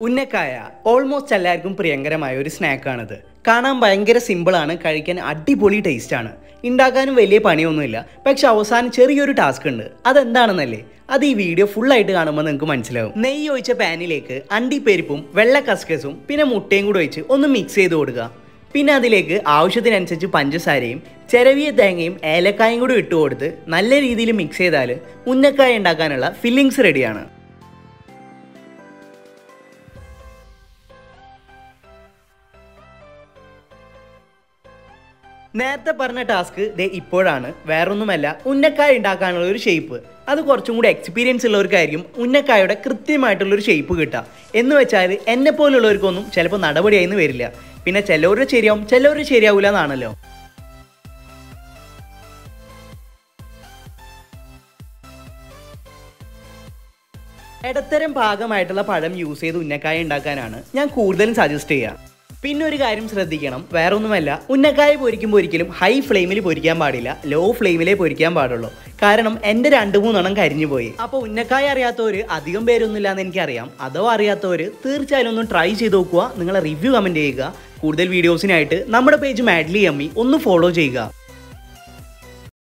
ഉന്നക്കായ almost എല്ലാവർക്കും പ്രിയങ്കരമായ ഒരു സ്നാക്കാണിത്. കാണാൻ ഭയങ്കര സിമ്പിളാണ്, കഴിക്കാൻ അടിപൊളി ടേസ്റ്റാണ്, ഉണ്ടാക്കാനും വലിയ പണിയൊന്നുമില്ല. പക്ഷെ അവസാനം ചെറിയൊരു ടാസ്ക് ഉണ്ട്. അതെന്താണെന്നല്ലേ, അത് ഈ വീഡിയോ ഫുള്ളായിട്ട് കാണുമ്പോൾ നിങ്ങൾക്ക് മനസ്സിലാവും. നെയ്യ് ഒഴിച്ച പാനിലേക്ക് അണ്ടിപ്പരിപ്പും വെള്ള കസ്കസും പിന്നെ മുട്ടയും കൂടി ഒഴിച്ച് ഒന്ന് മിക്സ് ചെയ്ത് കൊടുക്കുക. പിന്നെ അതിലേക്ക് ആവശ്യത്തിനനുസരിച്ച് പഞ്ചസാരയും ചിരവിയ തേങ്ങയും ഏലക്കായും കൂടി ഇട്ട് കൊടുത്ത് നല്ല രീതിയിൽ മിക്സ് ചെയ്താൽ ഉന്നക്കായ ഉണ്ടാക്കാനുള്ള ഫില്ലിങ്സ് റെഡിയാണ്. നേരത്തെ പറഞ്ഞ ടാസ്ക് ദേ ഇപ്പോഴാണ്. വേറൊന്നുമല്ല, ഉന്നക്കായ ഉണ്ടാക്കാനുള്ള ഒരു ഷേപ്പ്. അത് കുറച്ചും കൂടി എക്സ്പീരിയൻസ് ഉള്ളവർക്കായിരിക്കും ഉന്നക്കായയുടെ കൃത്യമായിട്ടുള്ളൊരു ഷേപ്പ് കിട്ടുക. എന്ന് വെച്ചാൽ എന്നെ പോലുള്ളവർക്കൊന്നും ചിലപ്പോൾ നടപടിയായിന്ന് വരില്ല. പിന്നെ ചിലവരുടെ ശരിയാവും, ചിലവരുടെ ശരിയാവില്ല എന്നാണല്ലോ. ഇടത്തരം പാകമായിട്ടുള്ള പഴം യൂസ് ചെയ്ത് ഉന്നക്കായ ഉണ്ടാക്കാനാണ് ഞാൻ കൂടുതലും സജസ്റ്റ് ചെയ്യുക. പിന്നെ ഒരു കാര്യം ശ്രദ്ധിക്കണം, വേറെ ഒന്നുമല്ല, ഉന്നക്കായ പൊരിക്കുമ്പോൾ ഒരിക്കലും ഹൈ ഫ്ലെയിമിൽ പൊരിക്കാൻ പാടില്ല, ലോ ഫ്ലെയിമിലേ പൊരിക്കാൻ പാടുള്ളൂ. കാരണം എൻ്റെ 2-3 കരിഞ്ഞു പോയി. അപ്പോൾ ഉന്നക്കായ അറിയാത്തവർ അധികം പേരൊന്നുമില്ല എന്ന് എനിക്കറിയാം. അതോ അറിയാത്തവർ തീർച്ചയായും ഒന്ന് ട്രൈ ചെയ്ത് നോക്കുക. നിങ്ങളെ റിവ്യൂ കമൻറ്റ് ചെയ്യുക. കൂടുതൽ വീഡിയോസിനായിട്ട് നമ്മുടെ പേജ് മാഡ്ലി അമ്മി ഒന്ന് ഫോളോ ചെയ്യുക.